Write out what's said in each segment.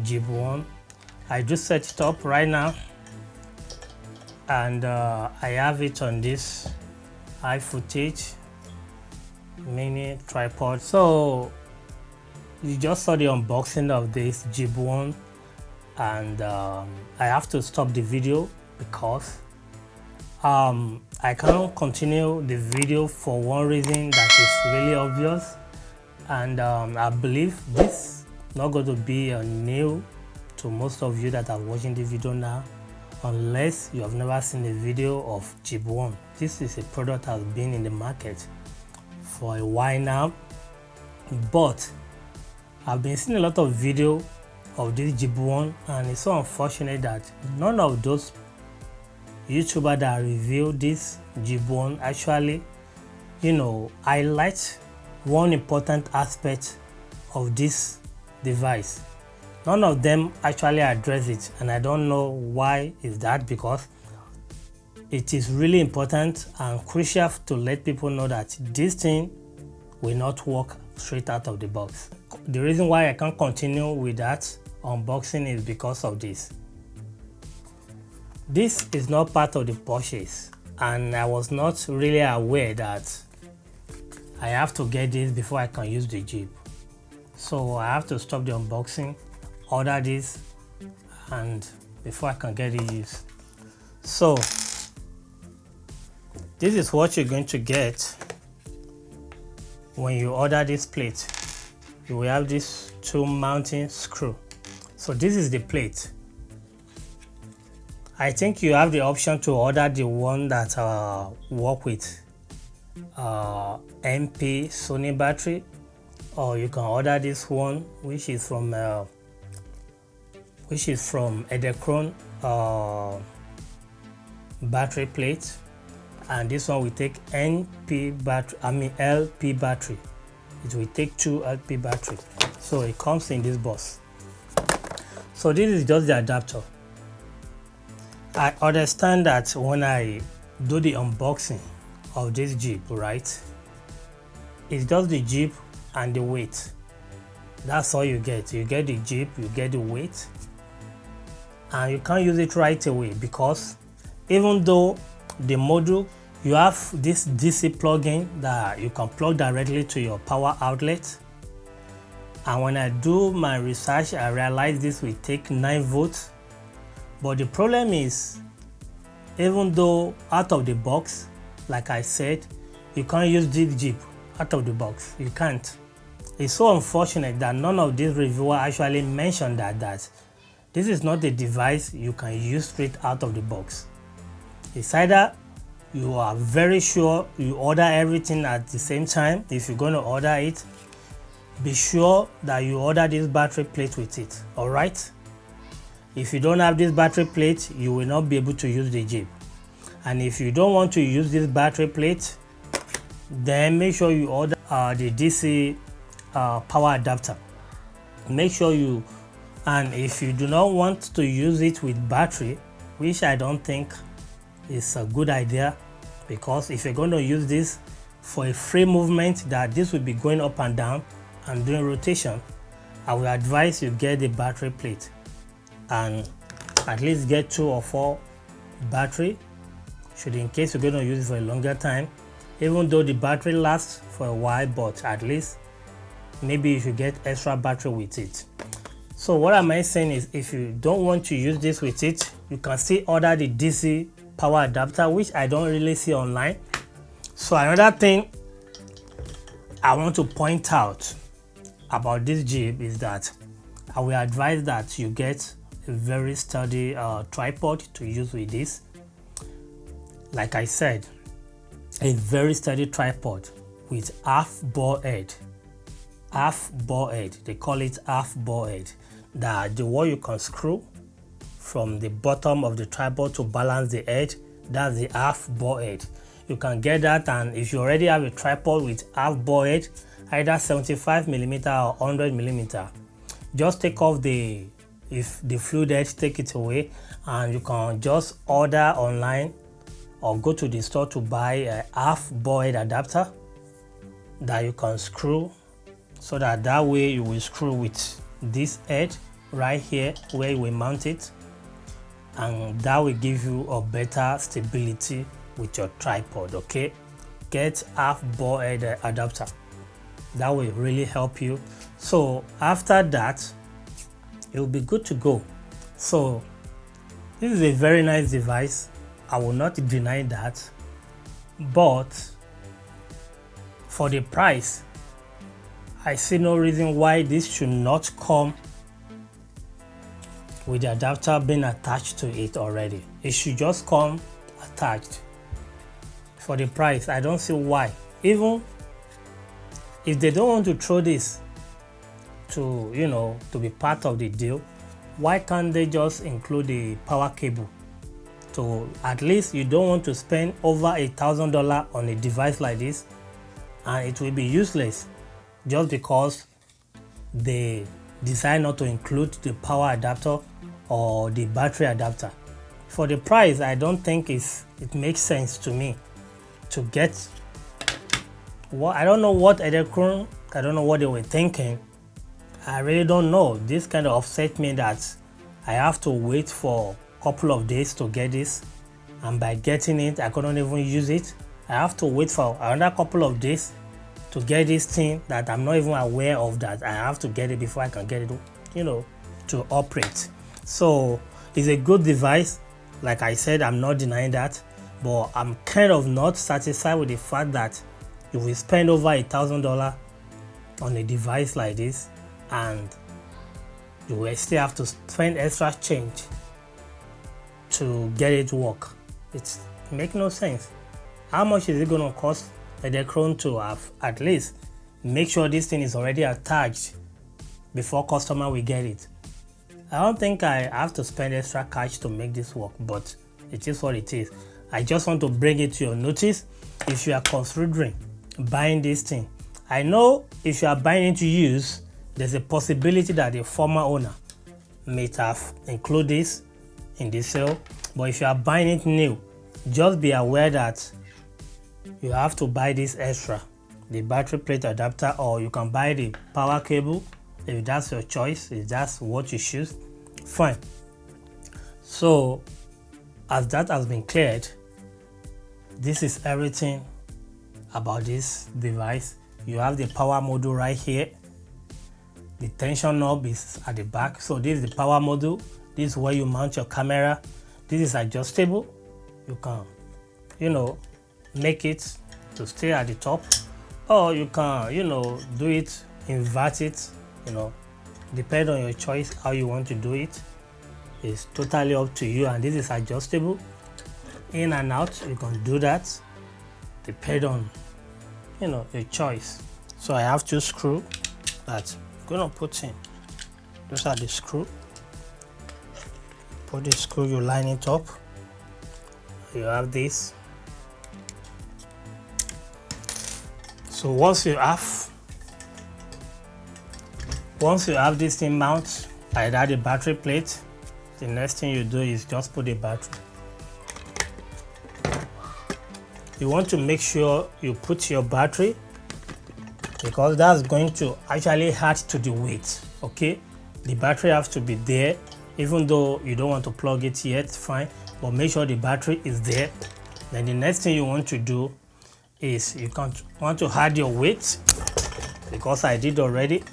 Jib One. I just set it up right now, and I have it on this high footage mini tripod. So you just saw the unboxing of this Jib One, and I have to stop the video because I cannot continue the video for one reason that is really obvious, and I believe this not going to be new to most of you that are watching the video now, unless you have never seen a video of Jib One. This is a product that has been in the market for a while now, but I've been seeing a lot of video of this Jib One, and it's so unfortunate that none of those YouTubers that review this Jib One actually, highlight one important aspect of this device. None of them actually address it, and I don't know why is that, because it is really important and crucial to let people know that this thing will not work straight out of the box. The reason why I can't continue with that unboxing is because of this. This is not part of the purchase, and I was not really aware that I have to get this before I can use the Jib. So I have to stop the unboxing, order this, and before I can get it used. So this is what you're going to get when you order this plate. You will have this two mounting screw. So this is the plate. I think you have the option to order the one that work with MP Sony battery, or you can order this one which is from Edelkrone battery plate, and this one will take LP battery. It will take 2 LP battery, so it comes in this box. So this is just the adapter. I understand that when I do the unboxing of this Jib, right, it's just the Jib and the weight. That's all you get. You get the Jib, you get the weight, and you can't use it right away, because even though the module, you have this DC plug-in that you can plug directly to your power outlet, and when I do my research I realized this will take 9 volts. But the problem is, even though out of the box, like I said, you can't use this Jib out of the box. You can't. It's so unfortunate that none of these reviewers actually mentioned that this is not a device you can use straight out of the box. It's either you are very sure you order everything at the same time. If you're going to order it, be sure that you order this battery plate with it. All right? If you don't have this battery plate, you will not be able to use the Jib. And if you don't want to use this battery plate, then make sure you order the DC power adapter. Make sure you, and if you do not want to use it with battery, which I don't think is a good idea, because if you're going to use this for a free movement that this will be going up and down and doing rotation, I will advise you get the battery plate and at least get 2 or 4 battery, should in case you're going to use it for a longer time. Even though the battery lasts for a while, but at least maybe you should get extra battery with it. So what am I saying is, if you don't want to use this with it, you can still order the DC power adapter, which I don't really see online. So another thing I want to point out about this Jib is that I will advise that you get a very sturdy tripod to use with this. Like I said, a very sturdy tripod with half ball head. Half ball head, they call it half ball head. That the one you can screw from the bottom of the tripod to balance the head, that's the half ball head. You can get that, and if you already have a tripod with half ball head, either 75mm or 100mm, just take off the fluid head, take it away, and you can just order online or go to the store to buy a half ball head adapter that you can screw, so that way you will screw with this head right here where you will mount it, and that will give you a better stability with your tripod. Okay, get half ball head adapter, that will really help you. So after that, it will be good to go. So this is a very nice device, I will not deny that, but for the price, I see no reason why this should not come with the adapter being attached to it already. It should just come attached. For the price, I don't see why. Even if they don't want to throw this to, to be part of the deal, why can't they just include the power cable? So at least you don't want to spend over $1,000 on a device like this, and it will be useless just because they decide not to include the power adapter or the battery adapter. For the price, I don't think it makes sense to me to get what, I don't know what Edelkrone, I don't know what they were thinking. I really don't know. This kind of upset me that I have to wait for a couple of days to get this, and by getting it I couldn't even use it. I have to wait for another couple of days to get this thing that I'm not even aware of, that I have to get it before I can get it, to operate. So it's a good device, like I said, I'm not denying that, but I'm kind of not satisfied with the fact that you will spend over $1,000 on a device like this, and you will still have to spend extra change to get it to work. It makes no sense. How much is it going to cost Edelkrone to have at least make sure this thing is already attached before customer will get it? I don't think I have to spend extra cash to make this work, but it is what it is. I just want to bring it to your notice if you are considering buying this thing. I know if you are buying it to use, there's a possibility that the former owner may have included this in the sale, but if you are buying it new, just be aware that you have to buy this extra, the battery plate adapter, or you can buy the power cable if that's your choice, if that's what you choose, fine. So as that has been cleared, this is everything about this device. You have the power module right here. The tension knob is at the back. So this is the power module. This is where you mount your camera. This is adjustable. You can, make it to stay at the top, or you can, do it, invert it, depend on your choice how you want to do it. It's totally up to you, and this is adjustable in and out. You can do that, depend on, your choice. So I have two screws that I'm gonna put in. Those are the screw. Put the screw, you line it up. You have this. So once you have this thing mount, either the battery plate, the next thing you do is just put the battery. You want to make sure you put your battery, because that's going to actually add to the weight. Okay, the battery has to be there, even though you don't want to plug it yet, fine, but make sure the battery is there. Then the next thing you want to do is you want to add your weight, because I did already.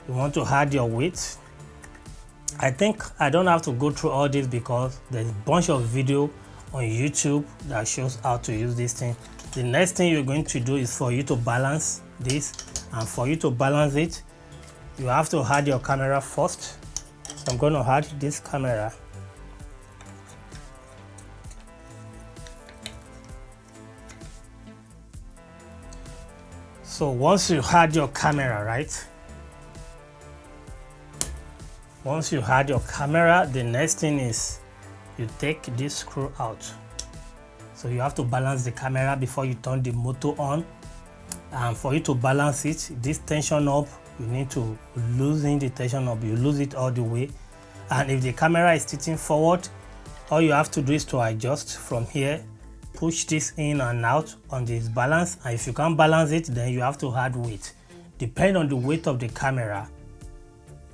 You want to add your weight, I think I don't have to go through all this because there's a bunch of video on YouTube that shows how to use this thing. The next thing you're going to do is for you to balance this, and for you to balance it, you have to add your camera first. So I'm going to add this camera. So once you add your camera, right? Once you add your camera, the next thing is you take this screw out. So you have to balance the camera before you turn the motor on. And for you to balance it, this tension knob, you need to loosen the tension knob. You lose it all the way. And if the camera is tilting forward, all you have to do is to adjust from here, push this in and out on this balance. And if you can't balance it, then you have to add weight. Depending on the weight of the camera,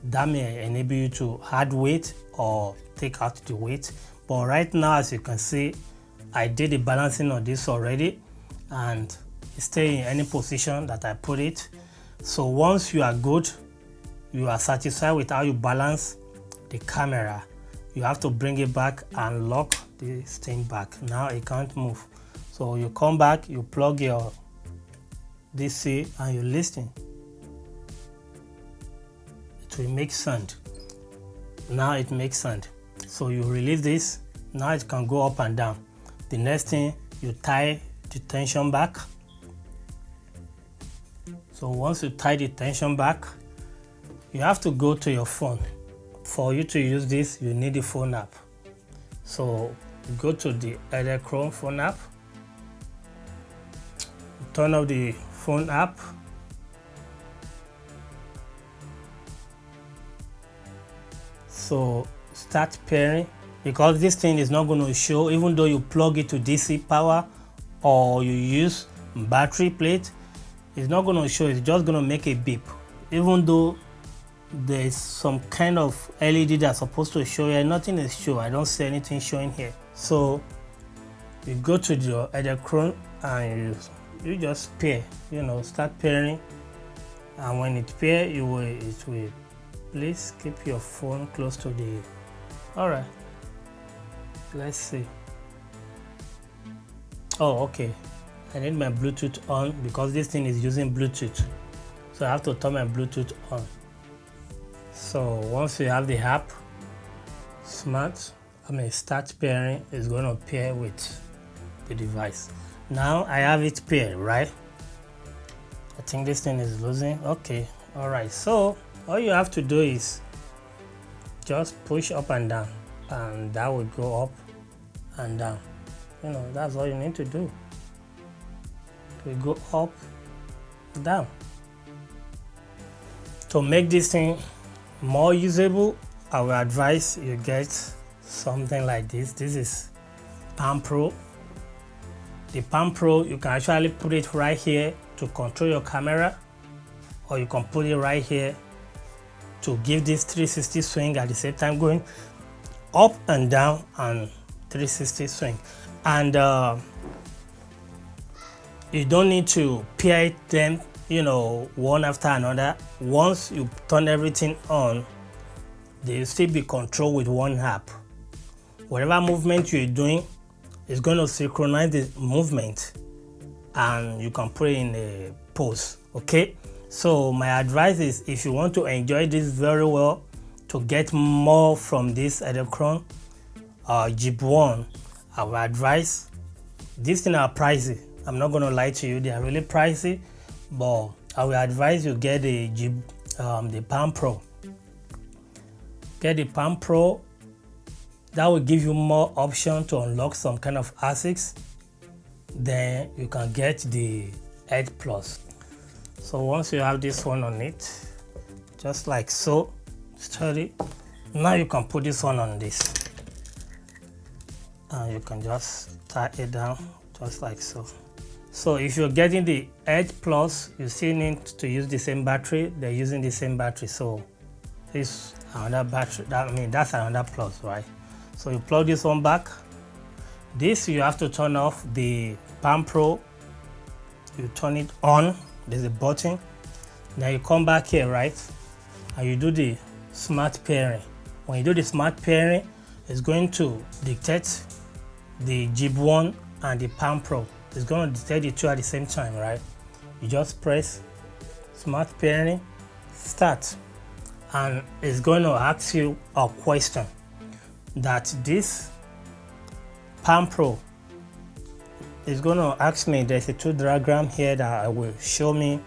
that may enable you to add weight or take out the weight. But right now, as you can see, I did the balancing on this already, and stay in any position that I put it. So once you are good, you are satisfied with how you balance the camera, you have to bring it back and lock this thing back. Now it can't move. So you come back, you plug your DC and you listen. It will make sound. Now it makes sound. So you release this. Now it can go up and down. The next thing, you tie the tension back. So once you tie the tension back, you have to go to your phone. For you to use this, you need the phone app. So you go to the Edelkrone phone app, turn off the phone app, so start pairing, because this thing is not going to show even though you plug it to DC power or you use battery plate. It's not going to show. It's just going to make a beep, even though there's some kind of LED that's supposed to show here. Nothing is show. I don't see anything showing here. So you go to your Edelkrone and you just pair, start pairing. And when it pair, it will please keep your phone close to the, all right, let's see. Oh, okay, I need my Bluetooth on because this thing is using Bluetooth, so I have to turn my Bluetooth on. So once you have the app, start pairing, is going to pair with the device. Now I have it paired, right? I think this thing is losing. Okay, all right. So all you have to do is just push up and down, and that will go up and down. That's all you need to do. We go up, down. To make this thing more usable, I will advise you get something like this. This is Palm Pro. The Palm Pro, you can actually put it right here to control your camera, or you can put it right here to give this 360 swing at the same time, going up and down and 360 swing. And you don't need to pair them, one after another. Once you turn everything on, they will still be controlled with one app. Whatever movement you're doing is going to synchronize the movement, and you can put it in a pose. Okay, so my advice is, if you want to enjoy this very well, to get more from this Edelkrone Jib One, I would advise, these things are pricey. I'm not going to lie to you, they are really pricey, but I will advise you get the Palm Pro. Get the Palm Pro. That will give you more option to unlock some kind of ASICs. Then you can get the Edge Plus. So once you have this one on it, just like so, steady. Now you can put this one on this, and you can just tie it down just like so. So if you're getting the Edge Plus, you still need to use the same battery. They're using the same battery, so this another battery. That's another plus, right? So you plug this one back. This you have to turn off the Palm Pro. You turn it on. There's a button. Then you come back here, right? And you do the smart pairing. When you do the smart pairing, it's going to dictate the Jib One and the Palm Pro. It's going to detect the two at the same time, right? You just press smart pairing, start, and it's going to ask you a question that this Palm Pro is going to ask me. There's a 2 diagram here that will show me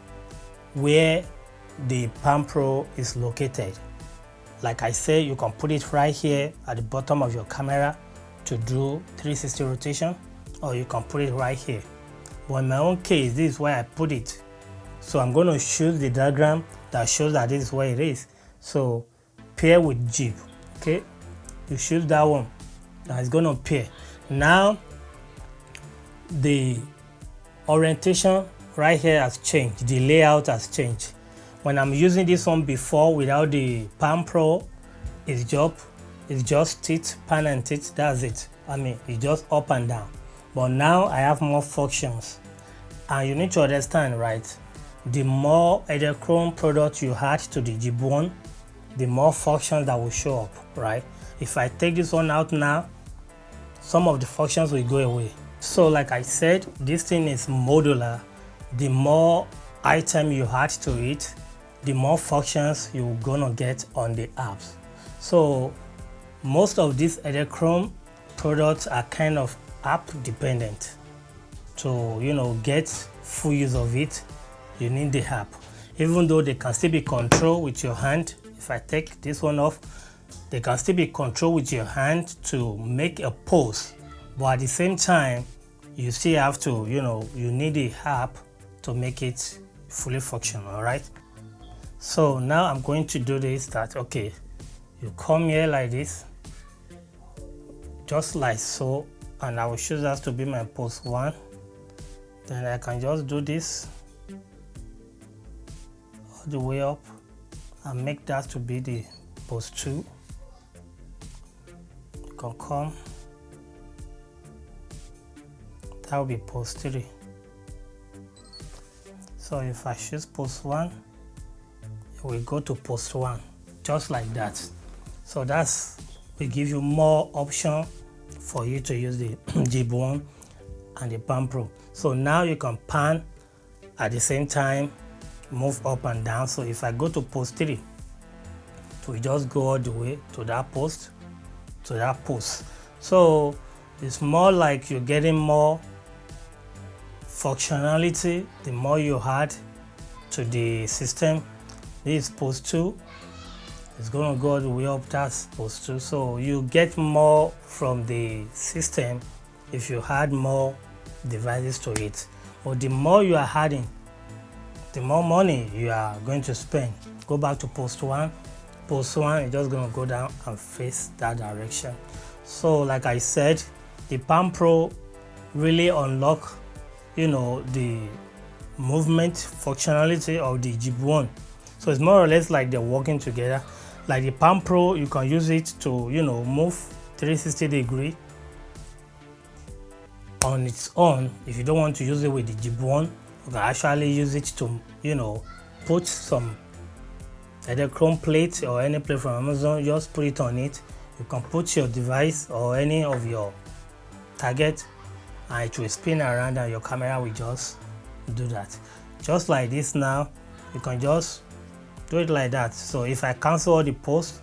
where the Palm Pro is located. Like I say, you can put it right here at the bottom of your camera to do 360 rotation, or you can put it right here. But in my own case, this is where I put it. So I'm going to choose the diagram that shows that this is where it is. So pair with Jib, okay? You choose that one, that is going to pair. Now the orientation right here has changed, the layout has changed. When I'm using this one before without the Palm Pro, it's just teeth, pan and teeth, that's it. I mean, it's just up and down. But now I have more functions, and you need to understand, right? The more Edelkrone product you add to the Jib One, the more functions that will show up, right? If I take this one out now, some of the functions will go away. So like I said, this thing is modular. The more item you add to it, the more functions you're gonna get on the apps. So most of these Edelkrone products are kind of app dependent. To get full use of it, you need the app. Even though they can still be controlled with your hand, if I take this one off, they can still be controlled with your hand to make a pose. But at the same time, you still have to, you need the app to make it fully functional, all right? So now I'm going to do this, that, okay, you come here like this, just like so, and I will choose that to be my pose 1. Then I can just do this all the way up and make that to be the pose 2. You can come, that will be pose 3. So if I choose pose 1, it will go to pose 1, just like that. So that's will give you more option for you to use the Jib One and the Palm Pro. So now you can pan at the same time, move up and down. So if I go to pose 3, it will just go all the way to that post, to that pose. So it's more like you're getting more functionality the more you add to the system. This is pose 2. It's going to go all the way up, that's pose 2. So you get more from the system if you add more devices to it. But the more you are adding, the more money you are going to spend. Go back to pose 1. Pose 1 is just going to go down and face that direction. So like I said, the Palm Pro really unlock the movement functionality of the Jib One. So it's more or less like they're working together. Like the Palm Pro, you can use it to move 360 degree on its own. If you don't want to use it with the Jib One, you can actually use it to put some Edelkrone plate or any plate from Amazon. Just put it on it. You can put your device or any of your target, and it will spin around, and your camera will just do that. Just like this now, you can just do it like that. So if I cancel all the posts,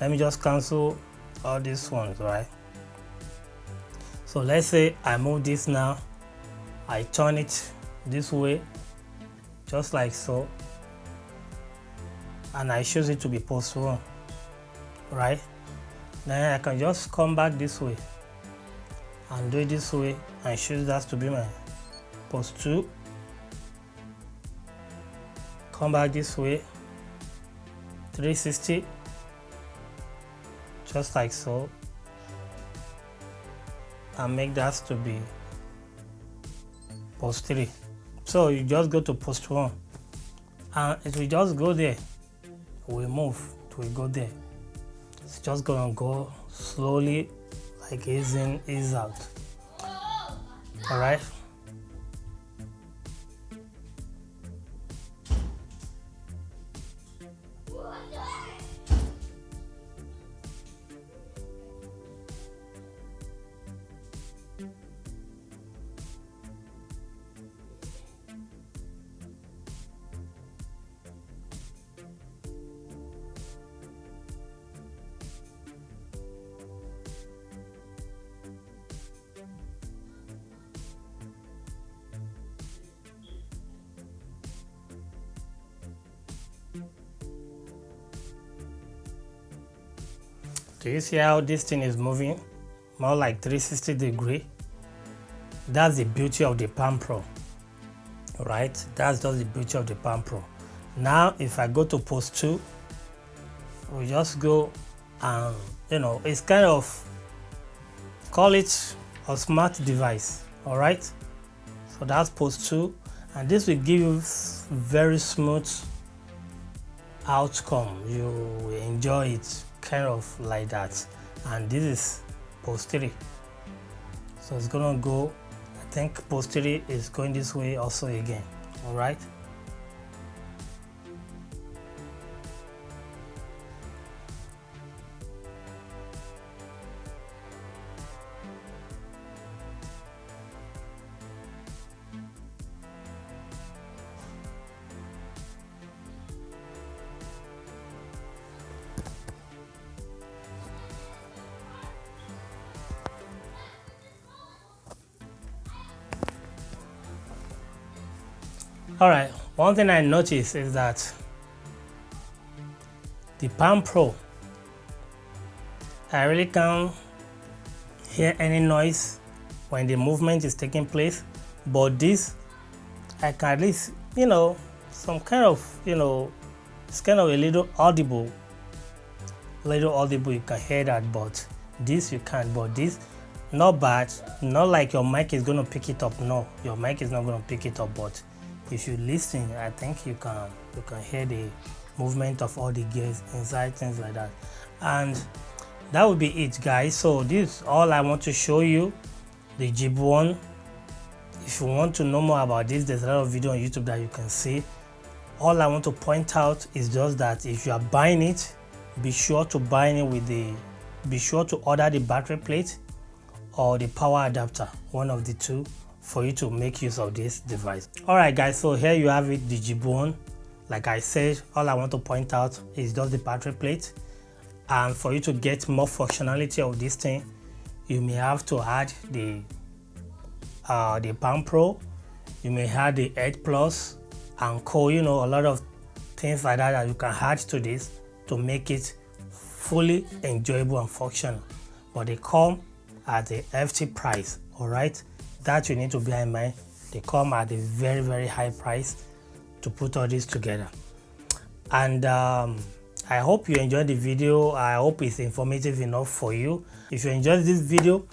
let me just cancel all these ones, right? So let's say I move this now, I turn it this way, just like so, and I choose it to be pose 1, right? Then I can just come back this way and do it this way and choose that to be my pose 2. Come back this way, 360, just like so, and make that to be pose 3. So you just go to pose 1 and it will just go there. We move, it will go there. It's just gonna go slowly, like ease in, ease out. All right. Do you see how this thing is moving? More like 360 degree. That's the beauty of the Palm Pro. Right? That's just the beauty of the Palm Pro. Now, if I go to pose 2, we just go and, you know, it's kind of, call it a smart device. All right? So that's pose 2, and this will give you very smooth outcome. You enjoy it kind of like that. And this is pose 3. So it's gonna go, I think pose 3 is going this way also again. All right. All right, one thing I noticed is that the Palm Pro, I really can't hear any noise when the movement is taking place, but this, I can at least, you know, some kind of, you know, it's kind of a little audible, you can hear that, but this you can't. But this, not bad, not like your mic is going to pick it up. No, your mic is not going to pick it up, but if you listen, I think you can hear the movement of all the gears inside, things like that. And that would be it, guys. So this is all I want to show you, the Jib One. If you want to know more about this, there's a lot of video on YouTube that you can see. All I want to point out is just that if you are buying it, be sure to order the battery plate or the power adapter, one of the two, for you to make use of this device. All right, guys, so here you have it, the Jibone. Like I said, all I want to point out is just the battery plate, and for you to get more functionality of this thing, you may have to add the Palm Pro, you may add the Edge Plus and co, you know, a lot of things like that that you can add to this to make it fully enjoyable and functional. But they come at a hefty price. All right, that you need to bear in mind. They come at a very, very high price to put all this together. And I hope you enjoyed the video. I hope it's informative enough for you. If you enjoyed this video,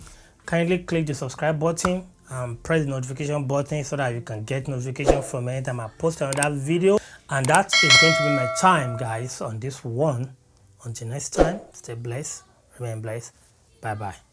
kindly click the subscribe button and press the notification button so that you can get notification from anytime I post another video. And that is going to be my time, guys, on this one. Until next time, stay blessed, remain blessed. Bye bye.